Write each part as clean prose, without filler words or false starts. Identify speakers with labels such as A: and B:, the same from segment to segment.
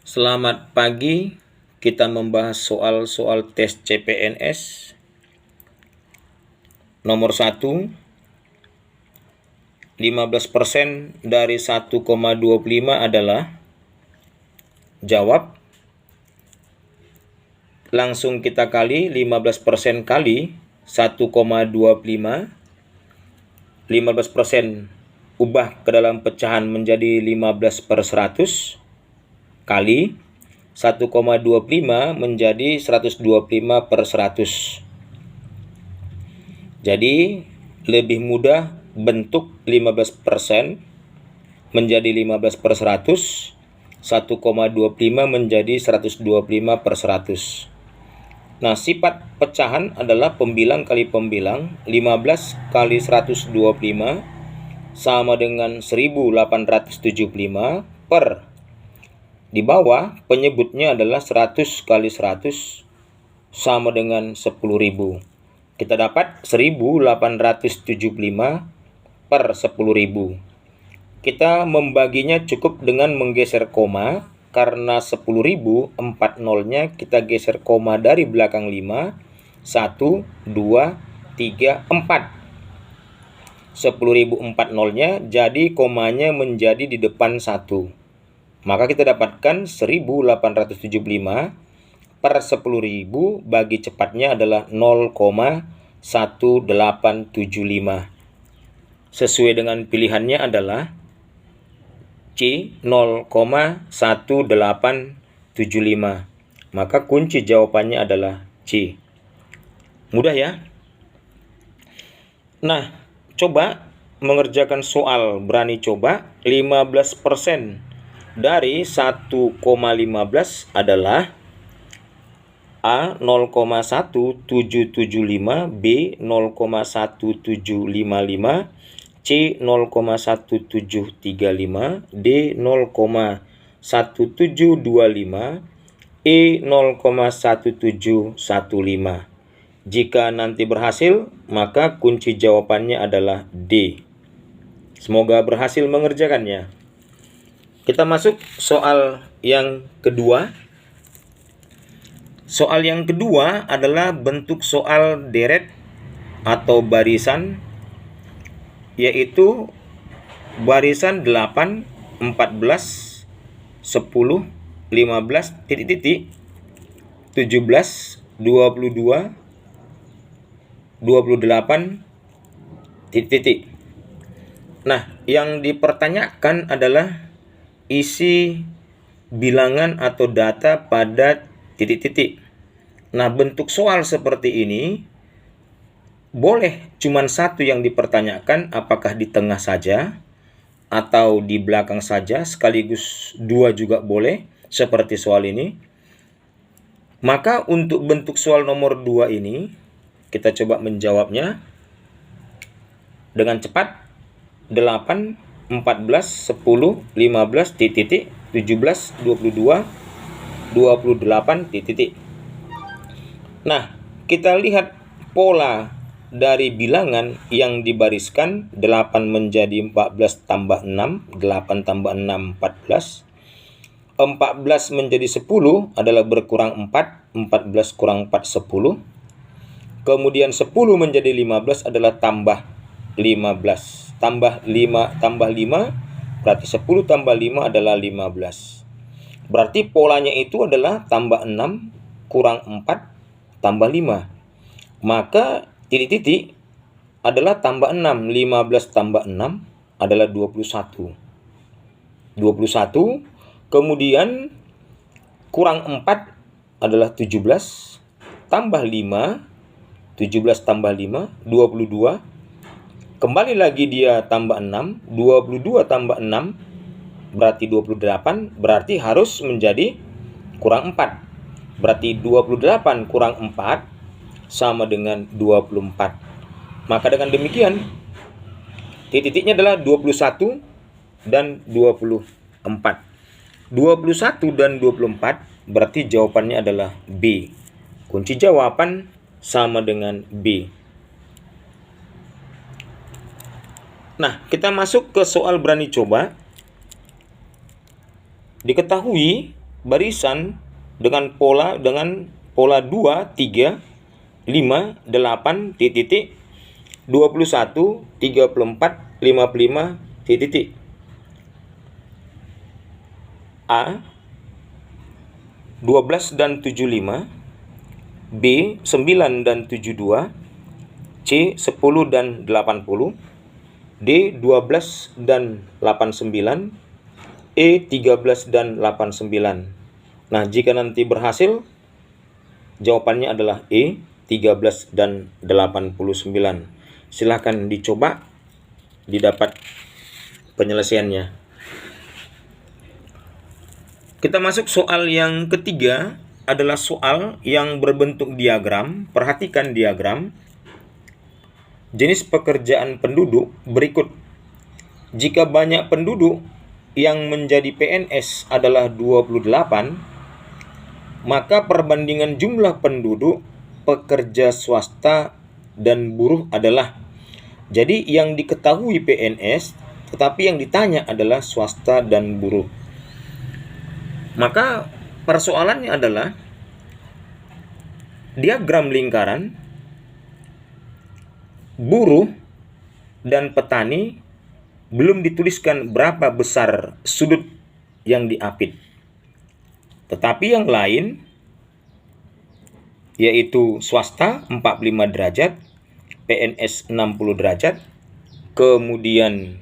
A: Selamat pagi, kita membahas soal-soal tes CPNS. Nomor 1, 15% dari 1,25 adalah, jawab. Langsung kita kali 15% kali 1,25. 15% ubah ke dalam pecahan menjadi 15/100 kali 1,25 menjadi 125/100. Jadi lebih mudah bentuk 15% menjadi 15/100, 1,25 menjadi 125/100. Nah, sifat pecahan adalah pembilang kali pembilang. 15 kali 125 sama dengan 1875 per, di bawah penyebutnya adalah 100 kali 100 sama dengan 10.000. Kita dapat 1875 per 10.000. Kita membaginya cukup dengan menggeser koma. Karena 10.000, 4 nolnya kita geser koma dari belakang 5. 1, 2, 3, 4. 10.000 4 nolnya, jadi komanya menjadi di depan 1. Maka kita dapatkan 1875 per 10.000 bagi cepatnya adalah 0,1875. Sesuai dengan pilihannya adalah C, 0,1875. Maka kunci jawabannya adalah C. Mudah ya? Nah, coba mengerjakan soal, berani coba. 15% dari 1,15 adalah A 0,1775, B 0,1755, C 0,1735, D 0,1725, E 0,1715. Jika nanti berhasil, maka kunci jawabannya adalah D. Semoga berhasil mengerjakannya. Kita masuk soal yang kedua. Soal yang kedua adalah bentuk soal deret atau barisan, yaitu barisan 8, 14, 10, 15, 17, 22, 28, Nah, yang dipertanyakan adalah isi bilangan atau data pada titik-titik. Nah, bentuk soal seperti ini boleh cuman satu yang dipertanyakan, apakah di tengah saja atau di belakang saja, sekaligus dua juga boleh, seperti soal ini. Maka untuk bentuk soal nomor 2 ini, kita coba menjawabnya dengan cepat. 8, 14, 10, 15, 17, 22, 28, Nah, kita lihat pola dari bilangan yang dibariskan. 8 menjadi 14 tambah 6, 8 tambah 6, 14. 14 menjadi 10 adalah berkurang 4, 14 kurang 4, 10. Kemudian 10 menjadi 15 adalah tambah 15. Tambah 5 berarti 10 tambah 5 adalah 15. Berarti polanya itu adalah tambah 6 kurang 4 tambah 5. Maka titik-titik adalah tambah 6. 15 tambah 6 adalah 21. 21. Kemudian kurang 4 adalah 17. Tambah 5. 17 tambah 5, 22. Kembali lagi dia tambah 6. 22 tambah 6 berarti 28. Berarti harus menjadi kurang 4. Berarti 28 kurang 4 sama dengan 24. Maka dengan demikian, titik-titiknya adalah 21 dan 24. 21 dan 24 berarti jawabannya adalah B. Kunci jawaban sama dengan B. Nah, kita masuk ke soal berani coba. Diketahui barisan dengan pola 2, 3, 5, 8, titik, 21, 34, 55, titik. A 12 dan 75, B 9 dan 72, C 10 dan 80, D 12 dan 89, E 13 dan 89. Nah, jika nanti berhasil, jawabannya adalah E 13 dan 89. Silahkan dicoba, didapat penyelesaiannya. Kita masuk soal yang ketiga, adalah soal yang berbentuk diagram. Perhatikan diagram. Jenis pekerjaan penduduk berikut. Jika banyak penduduk yang menjadi PNS adalah 28, maka perbandingan jumlah penduduk, pekerja swasta, dan buruh adalah. Jadi yang diketahui PNS, tetapi yang ditanya adalah swasta dan buruh. Maka persoalannya adalah diagram lingkaran, buruh dan petani belum dituliskan berapa besar sudut yang diapit. Tetapi yang lain, yaitu swasta 45 derajat, PNS 60 derajat, kemudian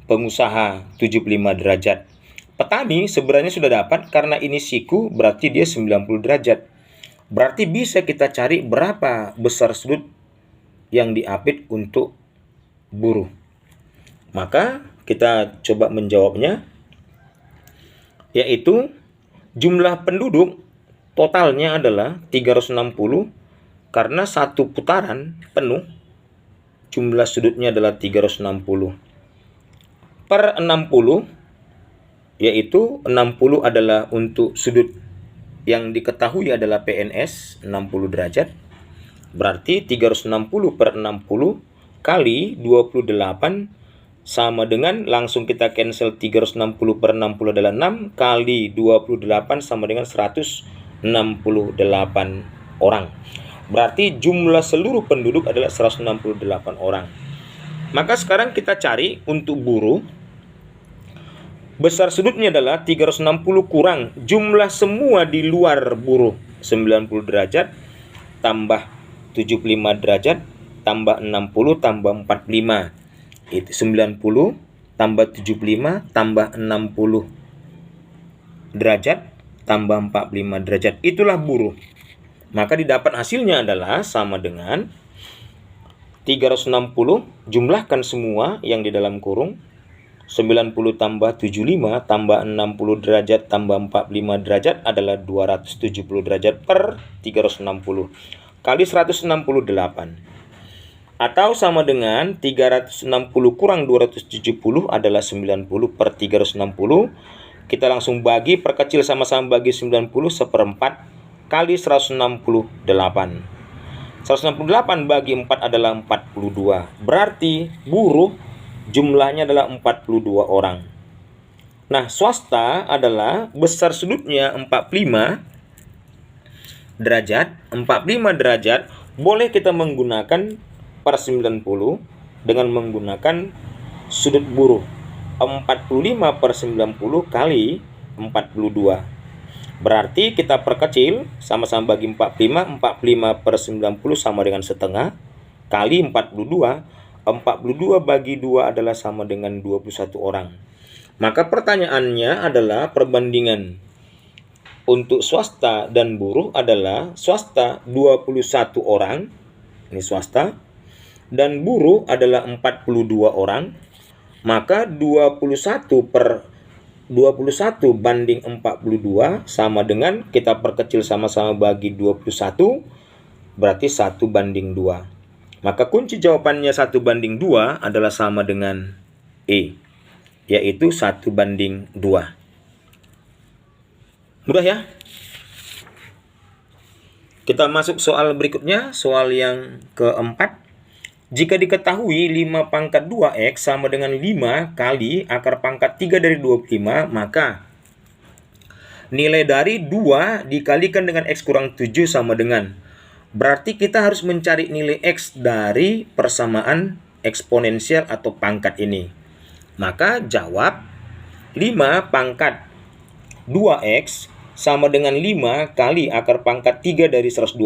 A: pengusaha 75 derajat. Petani sebenarnya sudah dapat, karena ini siku berarti dia 90 derajat. Berarti bisa kita cari berapa besar sudut yang diapit untuk buruh. Maka kita coba menjawabnya, yaitu jumlah penduduk totalnya adalah 360, karena satu putaran penuh jumlah sudutnya adalah 360 per 60, yaitu 60 adalah untuk sudut yang diketahui adalah PNS 60 derajat. Berarti 360 per 60 kali 28 sama dengan, langsung kita cancel, 360 per 60 adalah 6 kali 28 sama dengan 168 orang. Berarti jumlah seluruh penduduk adalah 168 orang. Maka sekarang kita cari untuk buruh. Besar sudutnya adalah 360 kurang jumlah semua di luar buruh, 90 derajat tambah 75 derajat tambah 60 tambah 45. Itu 90 tambah 75 tambah 60 derajat tambah 45 derajat. Itulah buruh. Maka didapat hasilnya adalah sama dengan 360, jumlahkan semua yang di dalam kurung, 90 tambah 75 tambah 60 derajat tambah 45 derajat adalah 270 derajat per 360 kali 168. Atau sama dengan 360 kurang 270 adalah 90 per 360. Kita langsung bagi, perkecil sama-sama bagi 90, 1/4 kali 168. 168 bagi 4 adalah 42. Berarti buruh jumlahnya adalah 42 orang. Nah, swasta adalah besar sudutnya 45 derajat. 45 derajat boleh kita menggunakan per 90 dengan menggunakan sudut buruh. 45 per 90 kali 42. Berarti kita perkecil, sama-sama bagi 45. 45 per 90 sama dengan setengah kali 42. 42 bagi 2 adalah sama dengan 21 orang. Maka pertanyaannya adalah perbandingan untuk swasta dan buruh adalah swasta 21 orang, ini swasta, dan buruh adalah 42 orang. Maka 21 banding 42 sama dengan, kita perkecil sama-sama bagi 21, berarti 1 banding 2. Maka kunci jawabannya 1 banding 2 adalah sama dengan E, yaitu 1 banding 2. Mudah ya? Kita masuk soal berikutnya, soal yang keempat. Jika diketahui 5 pangkat 2x sama dengan 5 kali akar pangkat 3 dari 25, maka Nilai dari 2 dikalikan dengan X kurang 7 sama dengan. Berarti kita harus mencari nilai X dari persamaan eksponensial atau pangkat ini. Maka jawab 5 pangkat 2X sama dengan 5 kali akar pangkat 3 dari 125.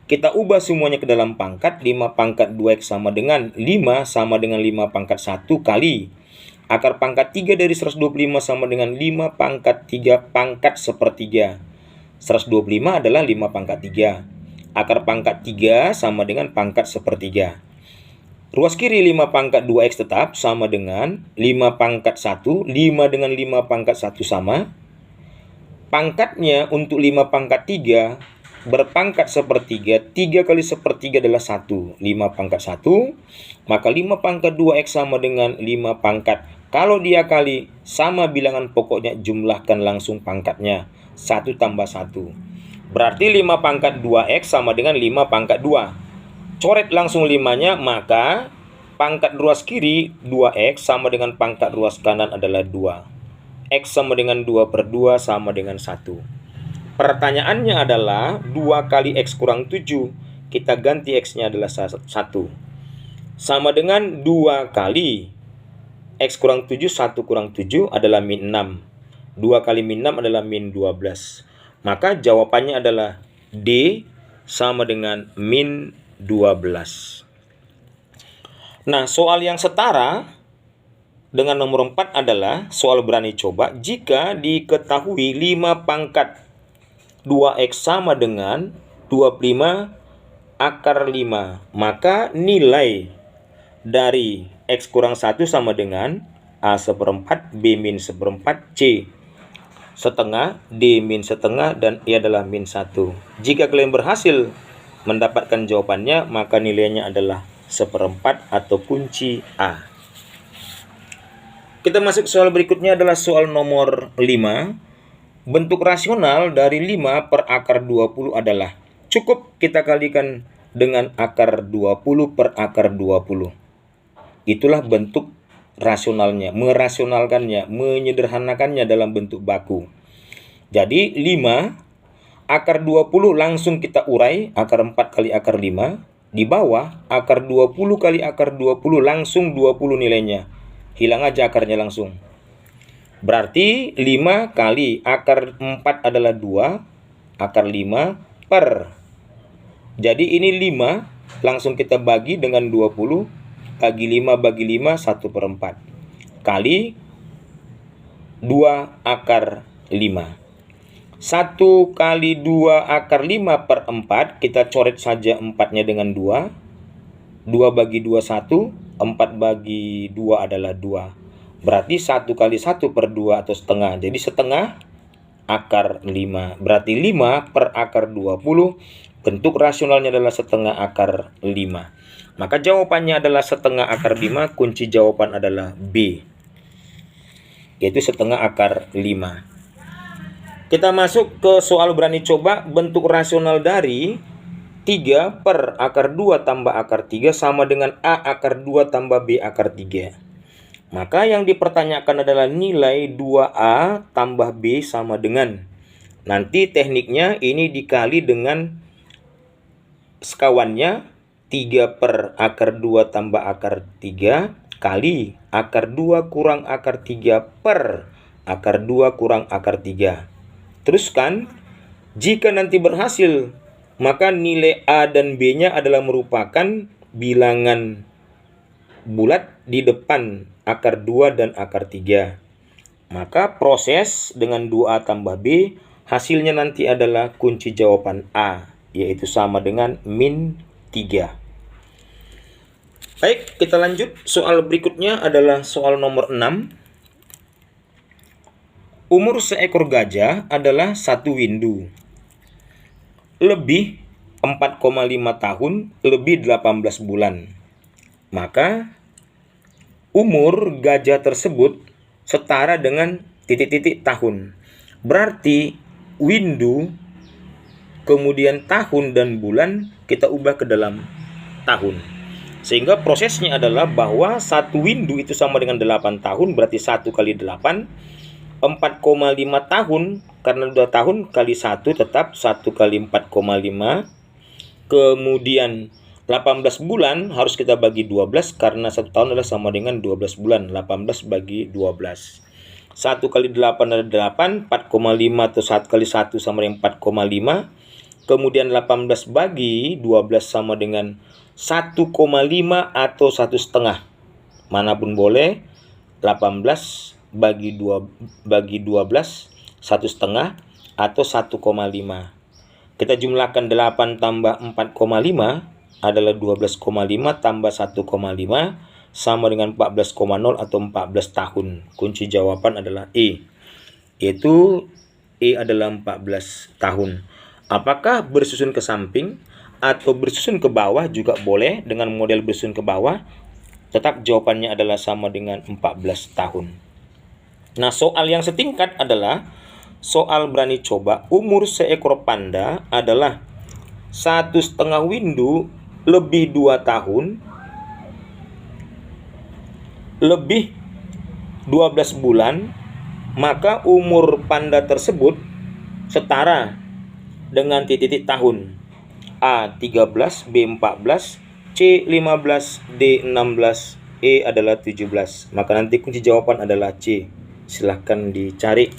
A: Kita ubah semuanya ke dalam pangkat. 5 pangkat 2X sama dengan 5 5 pangkat 1 kali akar pangkat 3 dari 125 sama dengan 5 pangkat 3 pangkat sepertiga. 125 adalah 5 pangkat 3. Akar pangkat 3 sama dengan pangkat sepertiga. Ruas kiri 5 pangkat 2X tetap sama dengan 5 pangkat 1. 5 dengan 5 pangkat 1 sama. Pangkatnya untuk 5 pangkat 3 berpangkat sepertiga. 3 kali sepertiga adalah 1. 5 pangkat 1. Maka 5 pangkat 2X sama dengan 5 pangkat. Kalau dia kali sama bilangan pokoknya, jumlahkan langsung pangkatnya. 1 tambah 1. Berarti 5 pangkat 2X sama dengan 5 pangkat 2. Coret langsung 5-nya, maka pangkat ruas kiri 2X sama dengan pangkat ruas kanan adalah 2. X sama dengan 2 per 2 sama dengan 1. Pertanyaannya adalah 2 kali X kurang 7. Kita ganti X-nya adalah 1. Sama dengan 2 kali X kurang 7, 1 kurang 7 adalah min 6. 2 kali min 6 adalah min 12. Maka jawabannya adalah D sama dengan min 12. Nah, soal yang setara dengan nomor 4 adalah soal berani coba. Jika diketahui 5 pangkat 2X sama dengan 25 akar 5, maka nilai dari X kurang 1 sama dengan A seperempat, B min seperempat, C setengah, D min setengah, dan E adalah min 1. Jika kalian berhasil mendapatkan jawabannya, maka nilainya adalah seperempat atau kunci A. Kita masuk soal berikutnya adalah soal nomor 5. Bentuk rasional dari 5 per akar 20 adalah, cukup kita kalikan dengan akar 20 per akar 20. Itulah bentuk rasionalnya, merasionalkannya, menyederhanakannya dalam bentuk baku. Jadi 5 akar 20 langsung kita urai, akar 4 kali akar 5. Di bawah akar 20 kali akar 20 langsung 20 nilainya. Hilang aja akarnya langsung. Berarti 5 kali akar 4 adalah 2, akar 5 per. Jadi ini 5 langsung kita bagi dengan 20, bagi 5 bagi 5, 1 per 4. Kali 2 akar 5. 1 kali 2 akar 5 per 4, kita coret saja 4-nya dengan 2. 2 bagi 2, 1. 4 bagi 2 adalah 2. Berarti 1 kali 1 per 2 atau setengah. Jadi setengah akar 5. Berarti 5 per akar 20. Bentuk rasionalnya adalah setengah akar 5. Maka jawabannya adalah setengah akar 5. Kunci jawaban adalah B, yaitu setengah akar 5. Kita masuk ke soal berani coba. Bentuk rasional dari 3 per akar 2 tambah akar 3 sama dengan A akar 2 tambah B akar 3. Maka yang dipertanyakan adalah nilai 2A tambah B sama dengan. Nanti tekniknya ini dikali dengan sekawannya. 3 per akar 2 tambah akar 3 kali akar 2 kurang akar 3 per akar 2 kurang akar 3. Teruskan, jika nanti berhasil, maka nilai A dan B-nya adalah merupakan bilangan bulat di depan akar 2 dan akar 3. Maka proses dengan 2A tambah B, hasilnya nanti adalah kunci jawaban A, yaitu sama dengan min 3. Baik, kita lanjut. Soal berikutnya adalah soal nomor 6. Umur seekor gajah adalah 1 windu. Lebih 4,5 tahun, lebih 18 bulan. Maka umur gajah tersebut setara dengan titik-titik tahun. Berarti windu, kemudian tahun dan bulan kita ubah ke dalam tahun. Sehingga prosesnya adalah bahwa 1 windu itu sama dengan 8 tahun, berarti 1 kali 8. 4,5 tahun, karena 2 tahun kali 1 tetap 1 kali 4,5. Kemudian 18 bulan harus kita bagi 12 karena 1 tahun adalah sama dengan 12 bulan. 18 bagi 12. 1 kali 8 adalah 8, 4,5 atau 1 kali 1 sama dengan 4,5. Kemudian 18 bagi 12 sama dengan 1,5 atau 1,5. Manapun boleh. 18 bagi 12 1,5 atau 1,5. Kita jumlahkan 8 tambah 4,5 adalah 12,5 tambah 1,5 sama dengan 14,0 atau 14 tahun. Kunci jawaban adalah E. Yaitu E adalah 14 tahun. Apakah bersusun ke samping atau bersusun ke bawah juga boleh dengan model bersusun ke bawah. Tetap jawabannya adalah sama dengan 14 tahun. Nah, soal yang setingkat adalah soal berani coba. Umur seekor panda adalah 1,5 windu lebih 2 tahun lebih 12 bulan, maka umur panda tersebut setara dengan titik-titik tahun. A 13, B 14, C 15, D 16, E adalah 17. Maka nanti kunci jawaban adalah C. Silahkan dicari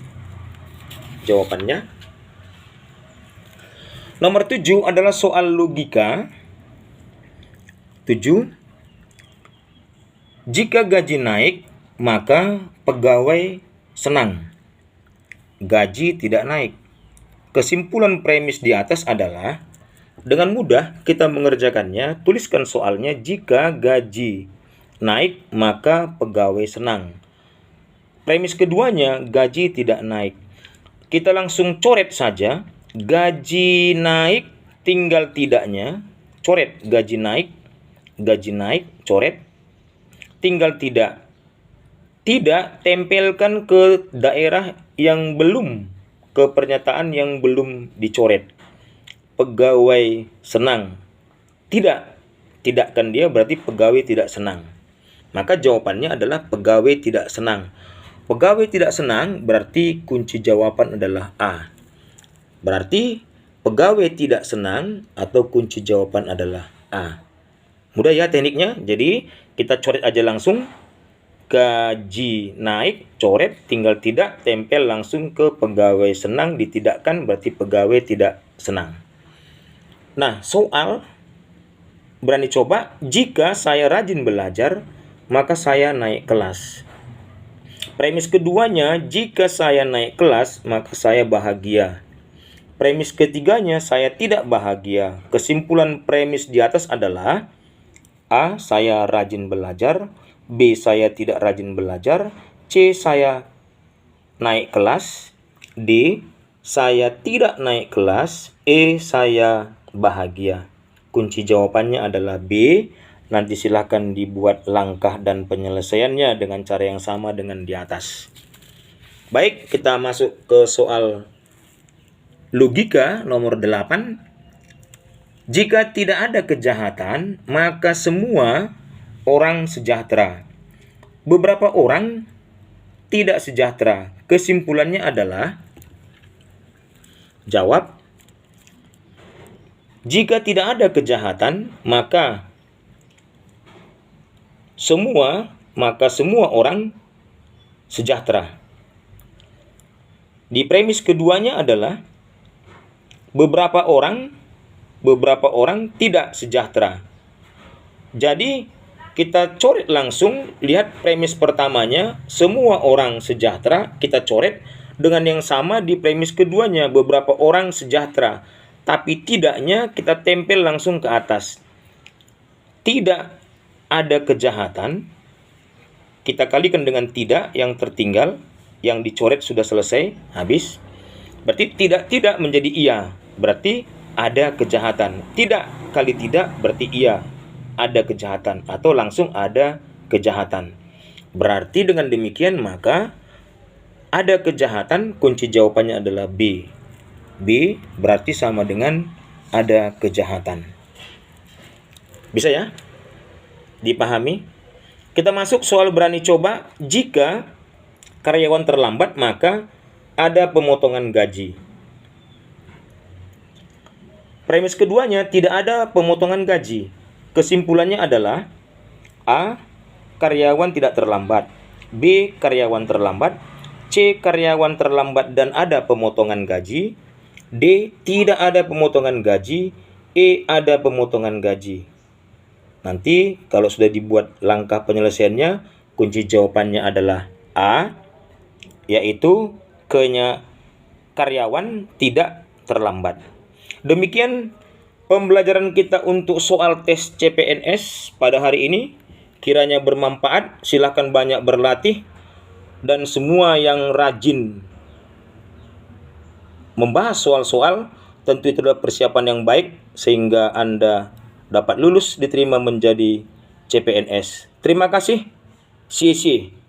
A: jawabannya. Nomor 7 adalah soal logika. 7. Jika gaji naik, maka pegawai senang. Gaji tidak naik. Kesimpulan premis di atas adalah dengan mudah kita mengerjakannya. Tuliskan soalnya, jika gaji naik maka pegawai senang. Premis keduanya, gaji tidak naik. Kita langsung coret saja. Gaji naik tinggal tidaknya. Coret gaji naik, coret. Tinggal tidak. Tidak, tempelkan ke daerah yang belum, ke pernyataan yang belum dicoret. Pegawai senang. Tidak. Tidakkan dia berarti pegawai tidak senang. Maka jawabannya adalah pegawai tidak senang. Pegawai tidak senang berarti kunci jawaban adalah A. Berarti pegawai tidak senang atau kunci jawaban adalah A. Mudah ya tekniknya. Jadi kita coret aja langsung. Gaji naik, coret, tinggal tidak, tempel langsung ke pegawai senang, ditidakkan berarti pegawai tidak senang. Nah, soal berani coba, jika saya rajin belajar, maka saya naik kelas. Premis keduanya, jika saya naik kelas, maka saya bahagia. Premis ketiganya, saya tidak bahagia. Kesimpulan premis di atas adalah A. Saya rajin belajar. B. Saya tidak rajin belajar. C. Saya naik kelas. D. Saya tidak naik kelas. E. Saya bahagia. Kunci jawabannya adalah B. Nanti silahkan dibuat langkah dan penyelesaiannya dengan cara yang sama dengan di atas. Baik, kita masuk ke soal logika nomor 8. Jika tidak ada kejahatan, maka semua orang sejahtera. Beberapa orang tidak sejahtera. Kesimpulannya adalah jawab. Jika tidak ada kejahatan, maka semua orang sejahtera. Di premis keduanya adalah beberapa orang tidak sejahtera. Jadi kita coret langsung, lihat premis pertamanya, semua orang sejahtera, kita coret. Dengan yang sama di premis keduanya, beberapa orang sejahtera. Tapi tidaknya kita tempel langsung ke atas. Tidak ada kejahatan, kita kalikan dengan tidak yang tertinggal, yang dicoret sudah selesai, habis. Berarti tidak menjadi iya, berarti ada kejahatan. Tidak kali tidak berarti iya, ada kejahatan atau langsung ada kejahatan. Berarti dengan demikian maka ada kejahatan, kunci jawabannya adalah B. B berarti sama dengan ada kejahatan. Bisa ya? Dipahami? Kita masuk soal berani coba. Jika karyawan terlambat, maka ada pemotongan gaji. Premis keduanya, tidak ada pemotongan gaji. Kesimpulannya adalah A. Karyawan tidak terlambat, B. Karyawan terlambat, C. Karyawan terlambat dan ada pemotongan gaji, D. Tidak ada pemotongan gaji, E. Ada pemotongan gaji. Nanti kalau sudah dibuat langkah penyelesaiannya, kunci jawabannya adalah A, yaitu karyawan tidak terlambat. Demikian pembelajaran kita untuk soal tes CPNS pada hari ini. Kiranya bermanfaat, silakan banyak berlatih, dan semua yang rajin membahas soal-soal, tentu itu adalah persiapan yang baik sehingga Anda dapat lulus diterima menjadi CPNS. Terima kasih. See you.